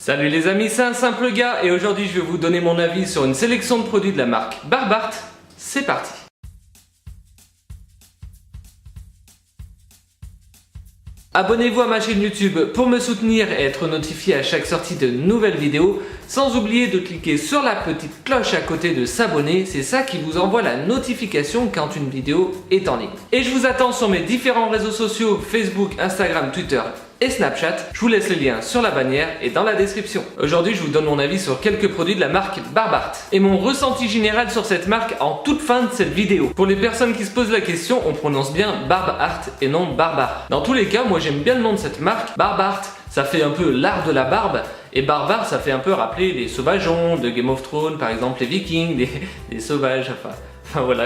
Salut les amis, c'est un simple gars et aujourd'hui je vais vous donner mon avis sur une sélection de produits de la marque Barbart. C'est parti. Abonnez-vous à ma chaîne YouTube pour me soutenir et être notifié à chaque sortie de nouvelles vidéos, sans oublier de cliquer sur la petite cloche à côté de s'abonner, c'est ça qui vous envoie la notification quand une vidéo est en ligne. Et je vous attends sur mes différents réseaux sociaux, Facebook, Instagram, Twitter et Snapchat. Je vous laisse les liens sur la bannière et dans la description. Aujourd'hui, je vous donne mon avis sur quelques produits de la marque Barbart et mon ressenti général sur cette marque en toute fin de cette vidéo. Pour les personnes qui se posent la question, on prononce bien Barbart et non Barbare. Dans tous les cas, moi j'aime bien le nom de cette marque. Barbart, ça fait un peu l'art de la barbe, et barbare, ça fait un peu rappeler les sauvageons de Game of Thrones, par exemple les Vikings, les sauvages, enfin voilà,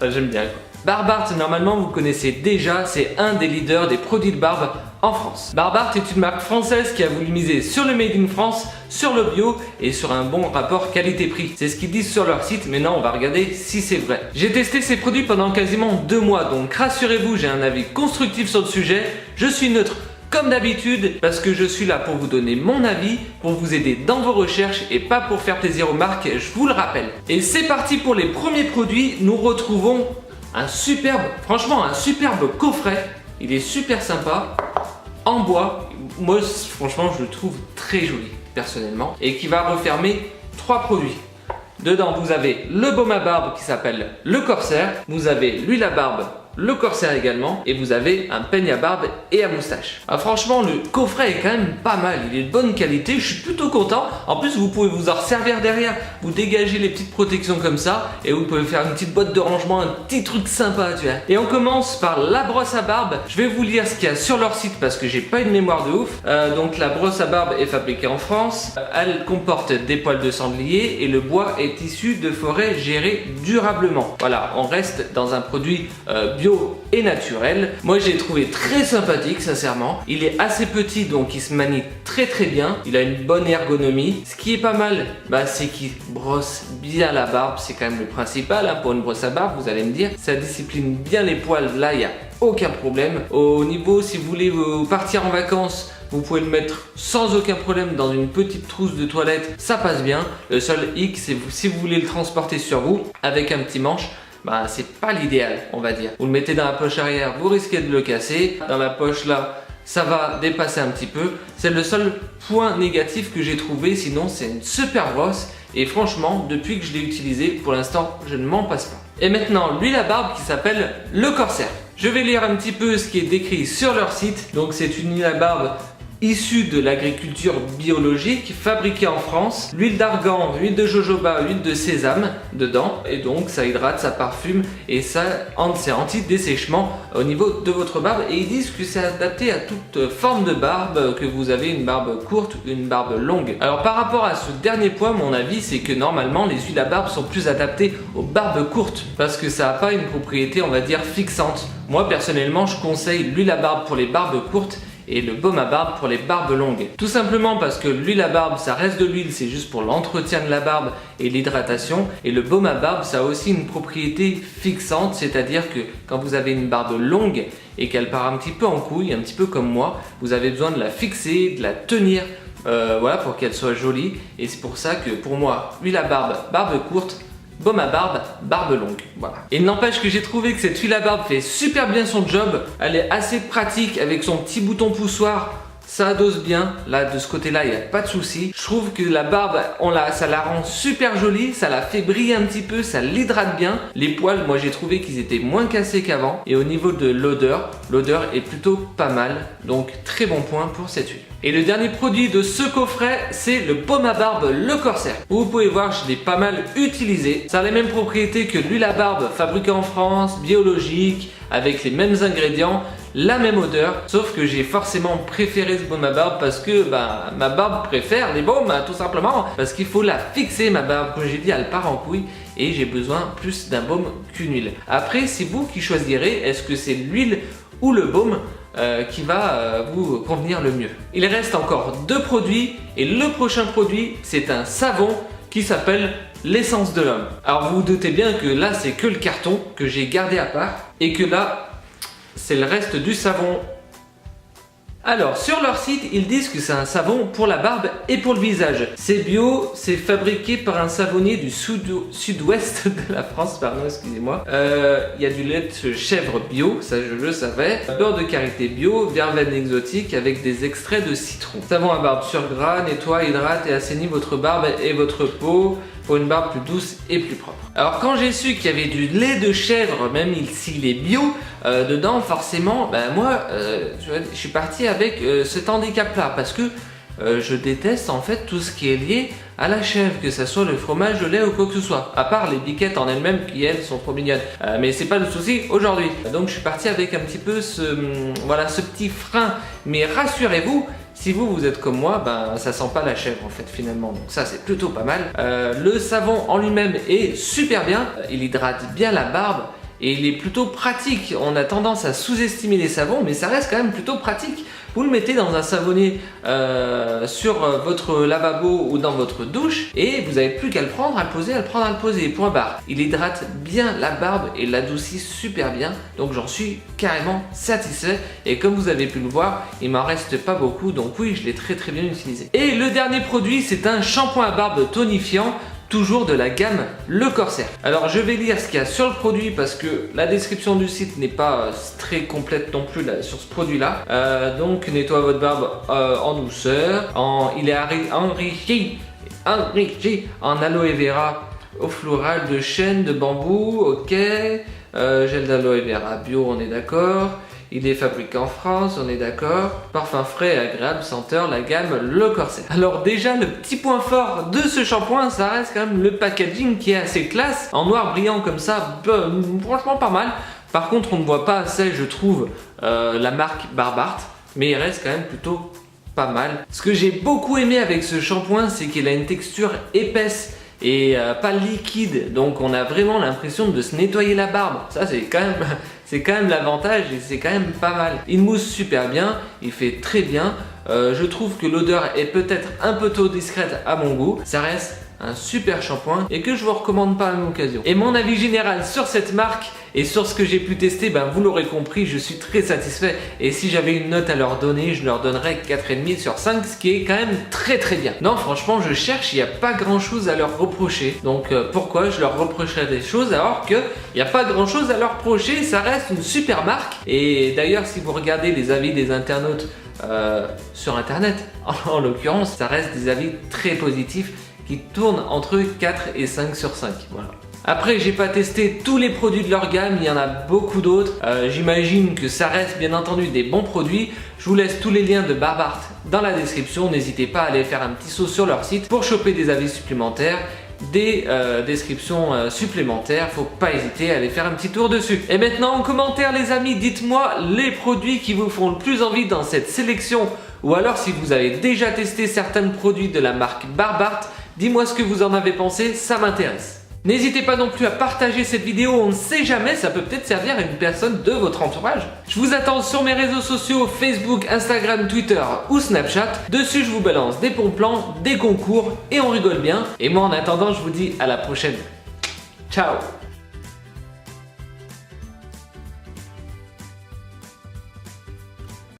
j'aime bien quoi. Barbart, normalement vous connaissez déjà, c'est un des leaders des produits de barbe en France. Barbart est une marque française qui a voulu miser sur le Made in France, sur le bio et sur un bon rapport qualité-prix. C'est ce qu'ils disent sur leur site, mais non, on va regarder si c'est vrai. J'ai testé ces produits pendant quasiment 2 mois, donc rassurez-vous, j'ai un avis constructif sur le sujet. Je suis neutre comme d'habitude parce que je suis là pour vous donner mon avis, pour vous aider dans vos recherches et pas pour faire plaisir aux marques, je vous le rappelle. Et c'est parti pour les premiers produits. Nous retrouvons un superbe coffret. Il est super sympa, en bois. Moi franchement je le trouve très joli personnellement, et qui va refermer 3 produits. Dedans vous avez le baume à barbe qui s'appelle le Corsair, vous avez l'huile à barbe, le Corsair également, et vous avez un peigne à barbe et à moustache. Ah, franchement le coffret est quand même pas mal, il est de bonne qualité, je suis plutôt content. En plus vous pouvez vous en servir derrière, vous dégagez les petites protections comme ça et vous pouvez faire une petite boîte de rangement, un petit truc sympa tu vois. Et on commence par la brosse à barbe. Je vais vous lire ce qu'il y a sur leur site parce que j'ai pas une mémoire de ouf. Donc la brosse à barbe est fabriquée en France, elle comporte des poils de sanglier et le bois est issu de forêts gérées durablement. Voilà, on reste dans un produit bio et naturel. Moi j'ai trouvé très sympathique sincèrement. Il est assez petit donc il se manie très bien. Il a une bonne ergonomie. Ce qui est pas mal, c'est qu'il brosse bien la barbe. C'est quand même le principal hein, pour une brosse à barbe, vous allez me dire. Ça discipline bien les poils, là il n'y a aucun problème. Au niveau, si vous voulez partir en vacances, vous pouvez le mettre sans aucun problème dans une petite trousse de toilette, ça passe bien. Le seul hic, c'est si vous voulez le transporter sur vous avec un petit manche, c'est pas l'idéal on va dire. Vous le mettez dans la poche arrière, vous risquez de le casser. Dans la poche là, ça va dépasser un petit peu. C'est le seul point négatif que j'ai trouvé, sinon c'est une super brosse. Et franchement, depuis que je l'ai utilisé, pour l'instant, je ne m'en passe pas. Et maintenant, l'huile à barbe qui s'appelle le Corsair. Je vais lire un petit peu ce qui est décrit sur leur site. Donc c'est une huile à barbe issue de l'agriculture biologique, fabriquée en France, l'huile d'argan, l'huile de jojoba, l'huile de sésame dedans, et donc ça hydrate, ça parfume et ça c'est anti-dessèchement au niveau de votre barbe. Et ils disent que c'est adapté à toute forme de barbe, que vous avez une barbe courte ou une barbe longue. Alors par rapport à ce dernier point, mon avis c'est que normalement les huiles à barbe sont plus adaptées aux barbes courtes parce que ça n'a pas une propriété on va dire fixante. Moi personnellement je conseille l'huile à barbe pour les barbes courtes et le baume à barbe pour les barbes longues. Tout simplement parce que l'huile à barbe, ça reste de l'huile, c'est juste pour l'entretien de la barbe et l'hydratation. Et le baume à barbe, ça a aussi une propriété fixante, c'est-à-dire que quand vous avez une barbe longue et qu'elle part un petit peu en couille, un petit peu comme moi, vous avez besoin de la fixer, de la tenir, voilà, pour qu'elle soit jolie. Et c'est pour ça que pour moi, huile à barbe, barbe courte, baume à barbe, barbe longue, voilà. Et il n'empêche que j'ai trouvé que cette huile à barbe fait super bien son job. Elle est assez pratique avec son petit bouton poussoir. Ça adosse bien, là de ce côté-là il n'y a pas de souci. Je trouve que la barbe, ça la rend super jolie, ça la fait briller un petit peu, ça l'hydrate bien. Les poils, moi j'ai trouvé qu'ils étaient moins cassés qu'avant. Et au niveau de l'odeur est plutôt pas mal. Donc très bon point pour cette huile. Et le dernier produit de ce coffret, c'est le baume à barbe le Corsair. Vous pouvez voir, je l'ai pas mal utilisé. Ça a les mêmes propriétés que l'huile à barbe fabriquée en France, biologique, avec les mêmes ingrédients, la même odeur, sauf que j'ai forcément préféré ce baume à barbe parce que ma barbe préfère les baumes tout simplement, parce qu'il faut la fixer ma barbe, comme j'ai dit elle part en couille et j'ai besoin plus d'un baume qu'une huile. Après c'est vous qui choisirez, est-ce que c'est l'huile ou le baume qui va vous convenir le mieux. Il reste encore 2 produits et le prochain produit c'est un savon qui s'appelle l'essence de l'homme. Alors vous vous doutez bien que là c'est que le carton que j'ai gardé à part et que là c'est le reste du savon. Alors, sur leur site, ils disent que c'est un savon pour la barbe et pour le visage. C'est bio, c'est fabriqué par un savonnier du sud-ouest de la France, pardon, excusez-moi. Il y a du lait de chèvre bio, ça je le savais. Beurre de karité bio, verveine exotique avec des extraits de citron. Savon à barbe sur gras, nettoie, hydrate et assainit votre barbe et votre peau pour une barbe plus douce et plus propre. Alors quand j'ai su qu'il y avait du lait de chèvre, même s'il est bio, dedans forcément, moi je suis parti avec cet handicap là parce que je déteste en fait tout ce qui est lié à la chèvre, que ce soit le fromage, le lait ou quoi que ce soit, à part les biquettes en elles-mêmes qui elles sont trop mignonnes, mais c'est pas le souci aujourd'hui. Donc je suis parti avec un petit peu ce petit frein, mais rassurez-vous, si vous êtes comme moi, ça sent pas la chèvre en fait finalement, donc ça c'est plutôt pas mal. Le savon en lui-même est super bien, il hydrate bien la barbe et il est plutôt pratique. On a tendance à sous-estimer les savons, mais ça reste quand même plutôt pratique. Vous le mettez dans un savonnier sur votre lavabo ou dans votre douche et vous n'avez plus qu'à le prendre, à le poser, à le prendre, à le poser, point barre. Il hydrate bien la barbe et l'adoucit super bien, donc j'en suis carrément satisfait et comme vous avez pu le voir, il m'en reste pas beaucoup, donc oui, je l'ai très bien utilisé. Et le dernier produit, c'est un shampoing à barbe tonifiant, toujours de la gamme Le Corsaire. Alors je vais lire ce qu'il y a sur le produit parce que la description du site n'est pas très complète non plus là, sur ce produit là. Donc nettoie votre barbe en douceur, il est enrichi en aloe vera au floral de chêne de bambou, ok, gel d'aloe vera bio, on est d'accord. Il est fabriqué en France, on est d'accord. Parfum frais et agréable, senteur, la gamme Le Corsaire. Alors déjà, le petit point fort de ce shampoing, ça reste quand même le packaging qui est assez classe. En noir brillant comme ça, franchement pas mal. Par contre, on ne voit pas assez, je trouve, la marque Barbart. Mais il reste quand même plutôt pas mal. Ce que j'ai beaucoup aimé avec ce shampoing, c'est qu'il a une texture épaisse et pas liquide, donc on a vraiment l'impression de se nettoyer la barbe. Ça c'est quand même l'avantage et c'est quand même pas mal. Il mousse super bien, il fait très bien. Je trouve que l'odeur est peut-être un peu trop discrète à mon goût. Ça reste un super shampoing et que je vous recommande pas à l'occasion. Et mon avis général sur cette marque et sur ce que j'ai pu tester, vous l'aurez compris, je suis très satisfait. Et si j'avais une note à leur donner, je leur donnerais 4,5 sur 5, ce qui est quand même très bien. Non, franchement, je cherche, il n'y a pas grand chose à leur reprocher. Donc pourquoi je leur reprocherais des choses alors qu'il n'y a pas grand chose à leur reprocher? Ça reste une super marque. Et d'ailleurs, si vous regardez les avis des internautes sur internet, en l'occurrence, ça reste des avis très positifs qui tournent entre 4 et 5 sur 5. Voilà. Après, j'ai pas testé tous les produits de leur gamme, il y en a beaucoup d'autres. J'imagine que ça reste bien entendu des bons produits. Je vous laisse tous les liens de Barbart dans la description. N'hésitez pas à aller faire un petit saut sur leur site pour choper des avis supplémentaires, des descriptions supplémentaires. Faut pas hésiter à aller faire un petit tour dessus. Et maintenant en commentaire les amis, dites-moi les produits qui vous font le plus envie dans cette sélection, ou alors si vous avez déjà testé certains produits de la marque Barbart, dis-moi ce que vous en avez pensé, ça m'intéresse. N'hésitez pas non plus à partager cette vidéo, on ne sait jamais, ça peut peut-être servir à une personne de votre entourage. Je vous attends sur mes réseaux sociaux, Facebook, Instagram, Twitter ou Snapchat. Dessus je vous balance des bons plans, des concours et on rigole bien. Et moi en attendant je vous dis à la prochaine. Ciao!